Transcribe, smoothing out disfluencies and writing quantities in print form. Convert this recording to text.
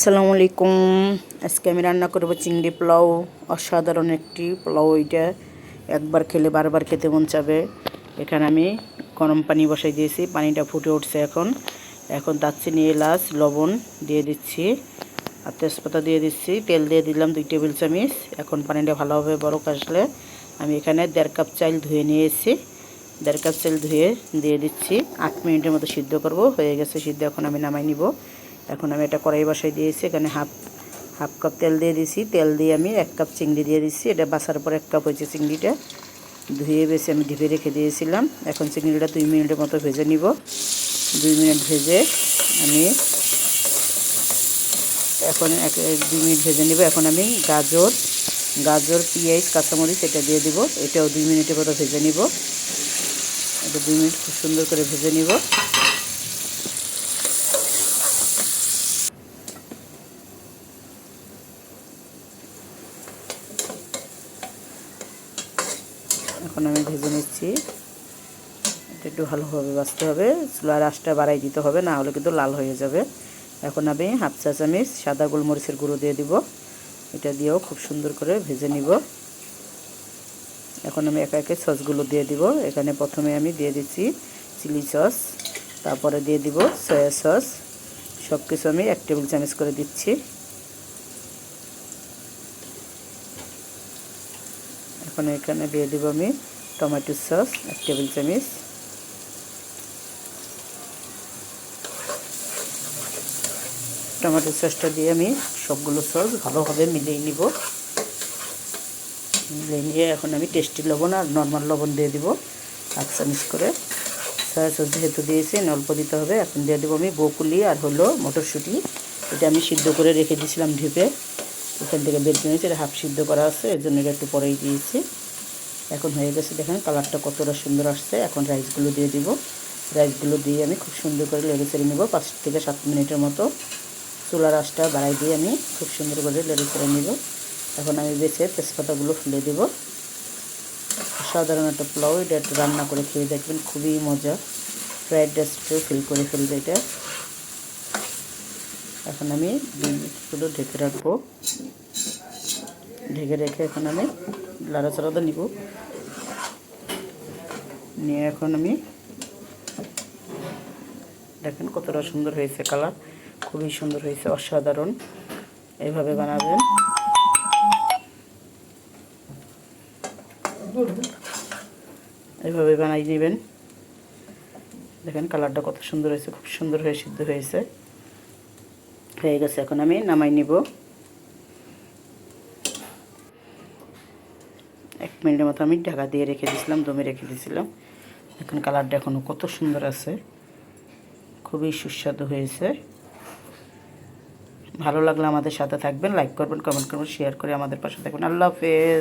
আসসালামু আলাইকুম। আজকে আমি রান্না করব চিংড়ি পোলাও। অসাধারণ একটি পোলাও। এটা একবার খেলে বারবার খেতে মন চাবে। এখানে আমি গরম পানি বসাই দিয়েছি, পানিটা ফুটে উঠছে। এখন দারচিনি, এলাচ, লবণ দিয়ে দিচ্ছি আর তেজপাতা দিয়ে দিচ্ছি। তেল দিয়ে দিলাম 2 টেবিল চামচ। এখন পানিটা ভালোভাবে বরক আসলে আমি এখানে 1.5 কাপ চাল ধুয়ে নিয়েছি। 1.5 কাপ চাল ধুয়ে দিয়ে দিচ্ছি। 8 মিনিটের মতো সিদ্ধ করব। হয়ে গেছে সিদ্ধ, এখন আমি নামাই নিব। এখন আমি এটা কড়াই বসাই দিয়েছি। এখানে হাফ কাপ তেল দিয়ে দিয়েছি। তেল দিয়ে আমি 1 কাপ চিংড়ি দিয়ে দিচ্ছি। এটা বাছার পর 1 কাপ হয়েছে। চিংড়িটা ধুয়ে বেছে আমি ঢেপে রেখে দিয়েছিলাম। এখন চিংড়িটা 2 মিনিটের মতো ভেজে নিব। 2 মিনিট ভেজে আমি 2 মিনিট ভেজে নিব। এখন আমি গাজর, পেঁয়াজ, কাঁচামরিচ এটা দিয়ে দিব। এটাও 2 মিনিটের মতো ভেজে নিব। এটা 2 মিনিট খুব সুন্দর করে ভেজে নিব। এখন আমি ভেজে নিচ্ছি। এটা একটু ভালোভাবে ভাজতে হবে। চুলার আঁচটা বাড়াই দিতে হবে, না হলে কিন্তু লাল হয়ে যাবে। এখন আমি হাফ চা চামচ সাদা গোলমরিচের গুঁড়ো দিয়ে দিব। এটা দিয়েও খুব সুন্দর করে ভেজে নিব। এখন আমি একে একে সসগুলো দিয়ে দিব। এখানে প্রথমে আমি দিয়ে দিচ্ছি চিলি সস, তারপরে দিয়ে দিব সয়া সস। সব কিছু আমি 1 টেবিল চামচ করে দিচ্ছি। এখন এখানে দিয়ে দিব আমি টমেটো সস 1 টেবিল চামচ। টমেটো সসটা দিয়ে আমি সবগুলো সস ভালোভাবে মিলিয়ে নিব। মিলিয়ে নিয়ে এখন আমি টেস্টি লবণ আর নর্মাল লবণ দিয়ে দিব 1 চামচ করে। সয়া সস যেহেতু দিয়েছি অল্প দিতে হবে। এখন দিয়ে দেবো আমি বকুলি আর মটরশুঁটি। এটা আমি সিদ্ধ করে রেখে দিয়েছিলাম ঢেপে। এখান থেকে বের করে নিয়েছি। এটা হাফ সিদ্ধ করা আছে, এর জন্য এটা একটু পরেই দিয়েছি। এখন হয়ে গেছে, দেখেন কালারটা কতটা সুন্দর আসছে। এখন রাইসগুলো দিয়ে দিব। রাইসগুলো দিয়ে আমি খুব সুন্দর করে নেড়ে চেড়ে নেব 5 থেকে 7 মিনিটের মতো। চুলার আঁচটা বাড়াই দিয়ে আমি খুব সুন্দর করে নেড়ে চেড়ে নেব। এখন আমি বেছে তেজপাতাগুলো ফেলে দেব। সাধারণ একটা পোলাও, এটা একটু রান্না করে খেয়ে দেখবেন, খুবই মজা। ফ্রাইড রাইসটাও ফিল করে ফেলবে এটা। এখন আমি 2 মিনিট শুধু ঢেকে রাখবো। ঢেকে রেখে এখন আমি লাড়াচাড়া নিব। নিয়ে এখন আমি দেখেন কতটা সুন্দর হয়েছে, কালার খুবই সুন্দর হয়েছে, অসাধারণ। এইভাবে বানাবেন। এইভাবে বানাই নেবেন। দেখেন কালারটা কত সুন্দর হয়েছে, খুব সুন্দর হয়ে সিদ্ধ হয়েছে। হয়ে গেছে, এখন আমি নামাই নিব। 1 মিনিটের মতো আমি ঢাকা দিয়ে রেখে দিয়েছিলাম, দমে রেখে দিয়েছিলাম। এখন কালারটা এখনও কত সুন্দর আছে, খুবই সুস্বাদু হয়েছে। ভালো লাগলে আমাদের সাথে থাকবেন, লাইক করবেন, কমেন্ট করবেন, শেয়ার করে আমাদের পাশে থাকবেন। আল্লাহ হাফেজ।